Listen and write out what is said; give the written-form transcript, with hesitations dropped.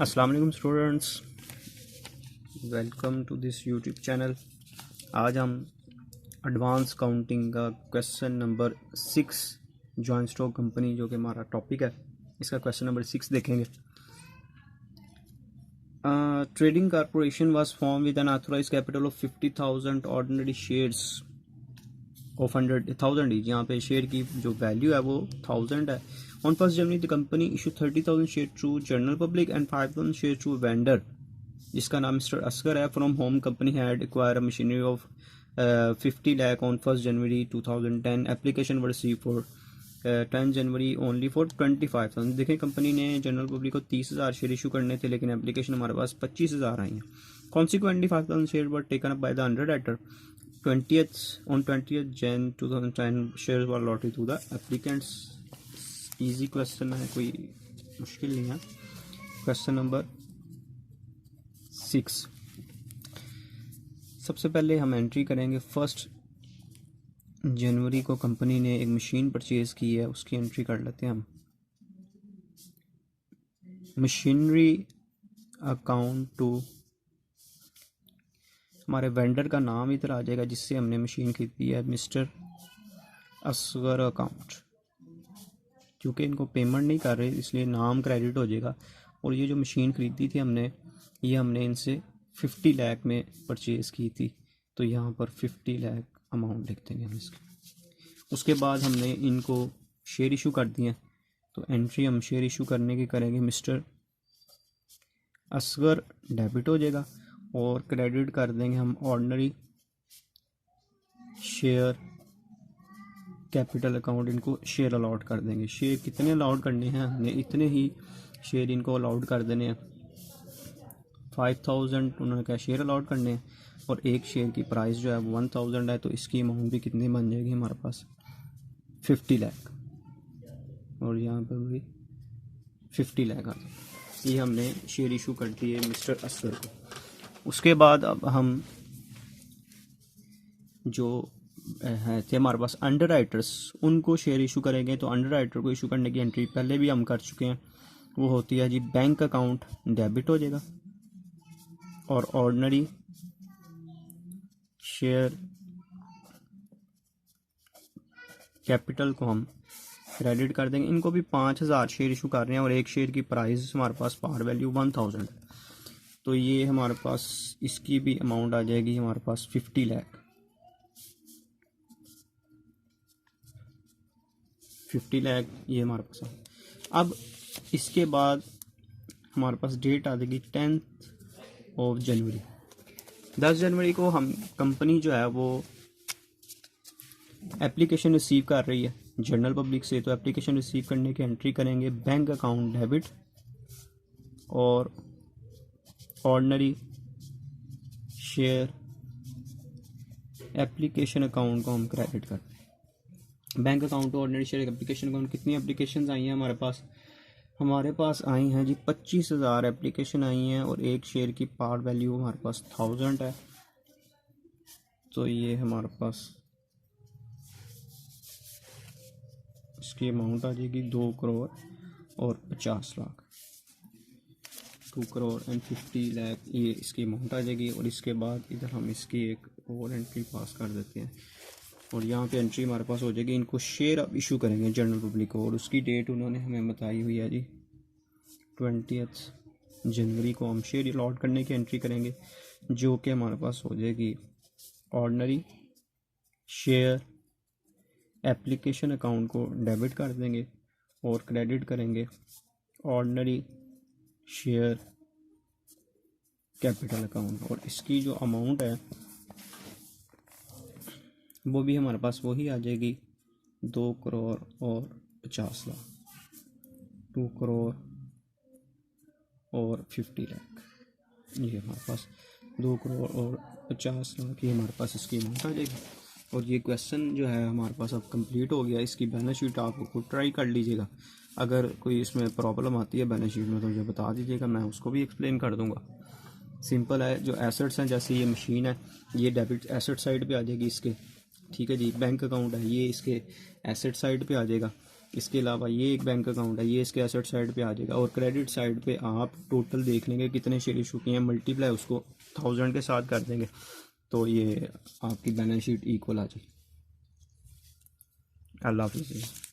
अस्सलाम वालेकुम students, welcome to this YouTube channel. आज हम एडवांस काउंटिंग का question number 6 joint stock company जो कि हमारा टॉपिक है, इसका क्वेश्चन नंबर 6 देखेंगे। Trading corporation was form with N authorised capital of 50,000 ordinary shares of 100,000 each. यहाँ पे शेयर की जो वैल्यू है वो 1000 है। On 1 January the company issue 30,000 share to general public and 5,000 share to vendor जिसका नाम मिस्टर असगर है। From home company had acquire a machinery of 50 lakh on 1 January 2010। Application were receive for 10 January only for 25,000। देखें, company ने general public को 30,000 share issue करने थे, लेकिन application हमारे पास 25,000 आई हैं। Consequently 5,000 share were taken up by the underwriter. 20th Jan 2010 share were allotted to the applicants. Easy question है, कोई मुश्किल नहीं है। क्वेश्चन नंबर 6, सबसे पहले हम एंट्री करेंगे 1 जनवरी को कंपनी ने एक मशीन परचेज की है, उसकी एंट्री कर लेते हैं हम। मशीनरी अकाउंट टू, हमारे वेंडर का नाम इधर आ जाएगा जिससे हमने मशीन खरीदी है, मिस्टर असगर अकाउंट। क्योंकि इनको पेमेंट नहीं कर रहे इसलिए नाम क्रेडिट हो जाएगा। और ये जो मशीन खरीदी थी हमने, ये हमने इनसे 50 लाख में परचेज़ की थी, तो यहाँ पर 50 लाख अमाउंट लिख देंगे हम इसकी। उसके बाद हमने इनको शेयर इशू कर दिए, तो एंट्री हम शेयर इशू करने की करेंगे। मिस्टर असगर डेबिट हो जाएगा और क्रेडिट कर देंगे हम ऑर्डिनरी शेयर कैपिटल अकाउंट। इनको शेयर अलाउड कर देंगे। शेयर कितने अलाउड करने हैं हमने, इतने ही शेयर इनको अलाउड कर देने हैं। 5,000 उन्होंने क्या शेयर अलाउड करने हैं, और एक शेयर की प्राइस जो है 1,000 है, तो इसकी अमाउंट भी कितनी बन जाएगी हमारे पास, 50 लाख। और यहाँ पर भी 50 लाख आ जाए। ये हमने शेयर इशू कर दिए मिस्टर असगर को। उसके बाद अब हम जो है थे हमारे पास अंडर राइटर्स, उनको शेयर इशू करेंगे। तो अंडर राइटर को इशू करने की एंट्री पहले भी हम कर चुके हैं, वो होती है जी बैंक अकाउंट डेबिट हो जाएगा, और ऑर्डिनरी शेयर कैपिटल को हम क्रेडिट कर देंगे। इनको भी 5,000 शेयर इशू कर रहे हैं और एक शेयर की प्राइस हमारे पास पार वैल्यू 1,000, तो ये हमारे पास इसकी भी अमाउंट आ जाएगी हमारे पास 50 लाख। 50 लाख ये हमारे पास है। अब इसके बाद हमारे पास डेट आ जाएगी 10 जनवरी। 10 जनवरी को हम कंपनी जो है वो एप्लीकेशन रिसीव कर रही है जनरल पब्लिक से, तो एप्लीकेशन रिसीव करने की एंट्री करेंगे बैंक अकाउंट डेबिट, और ऑर्डिनरी शेयर एप्लीकेशन अकाउंट को हम क्रेडिट करते हैं। बैंक अकाउंट और ऑर्डिनरी शेयर एप्लीकेशन अकाउंट, कितनी एप्लीकेशन आई हैं हमारे पास आई हैं जी 25,000 एप्लीकेशन आई हैं, और एक शेयर की पार वैल्यू हमारे पास 1000 है। तो ये हमारे पास इसकी अमाउंट आ जाएगी 2 करोड़ और 50 लाख। 2 करोड़ एंड 50 लाख ये इसकी अमाउंट आ जाएगी। और इसके बाद इधर हम इसकी एक और एंट्री पास कर देते हैं, और यहाँ पे एंट्री हमारे पास हो जाएगी। इनको शेयर अब इशू करेंगे जनरल पब्लिक को, और उसकी डेट उन्होंने हमें बताई हुई है जी 20th जनवरी को हम शेयर अलॉट करने की एंट्री करेंगे, जो कि हमारे पास हो जाएगी ऑर्डिनरी शेयर एप्लीकेशन अकाउंट को डेबिट कर देंगे और क्रेडिट करेंगे ऑर्डिनरी शेयर कैपिटल अकाउंट। और इसकी जो अमाउंट है वो भी हमारे पास वही आ जाएगी 2 करोड़ और 50 लाख। 2 करोड़ और 50 लाख ये हमारे पास 2 करोड़ और 50 लाख ये हमारे पास इसकी अमाउंट आ जाएगी। और ये क्वेश्चन जो है हमारे पास अब कंप्लीट हो गया। इसकी बैलेंस शीट आप खुद ट्राई कर लीजिएगा। अगर कोई इसमें प्रॉब्लम आती है बैलेंस शीट में तो मुझे बता दीजिएगा, मैं उसको भी एक्सप्लेन कर दूंगा। सिंपल है। जो एसेट्स हैं, जैसे ये मशीन है, ये डेबिट एसेट साइड पे आ जाएगी इसके, ठीक है जी। बैंक अकाउंट है ये इसके एसेट साइड पे आ जाएगा। इसके अलावा ये एक बैंक अकाउंट है, ये इसके एसेट साइड पे आ जाएगा। और क्रेडिट साइड पे आप टोटल देख लेंगे कितने शेयर इशू किए हैं, मल्टीप्लाई उसको 1000 के साथ कर देंगे तो ये आपकी बैलेंस शीट इक्वल आ जाएगी। अल्लाह हाफिज़।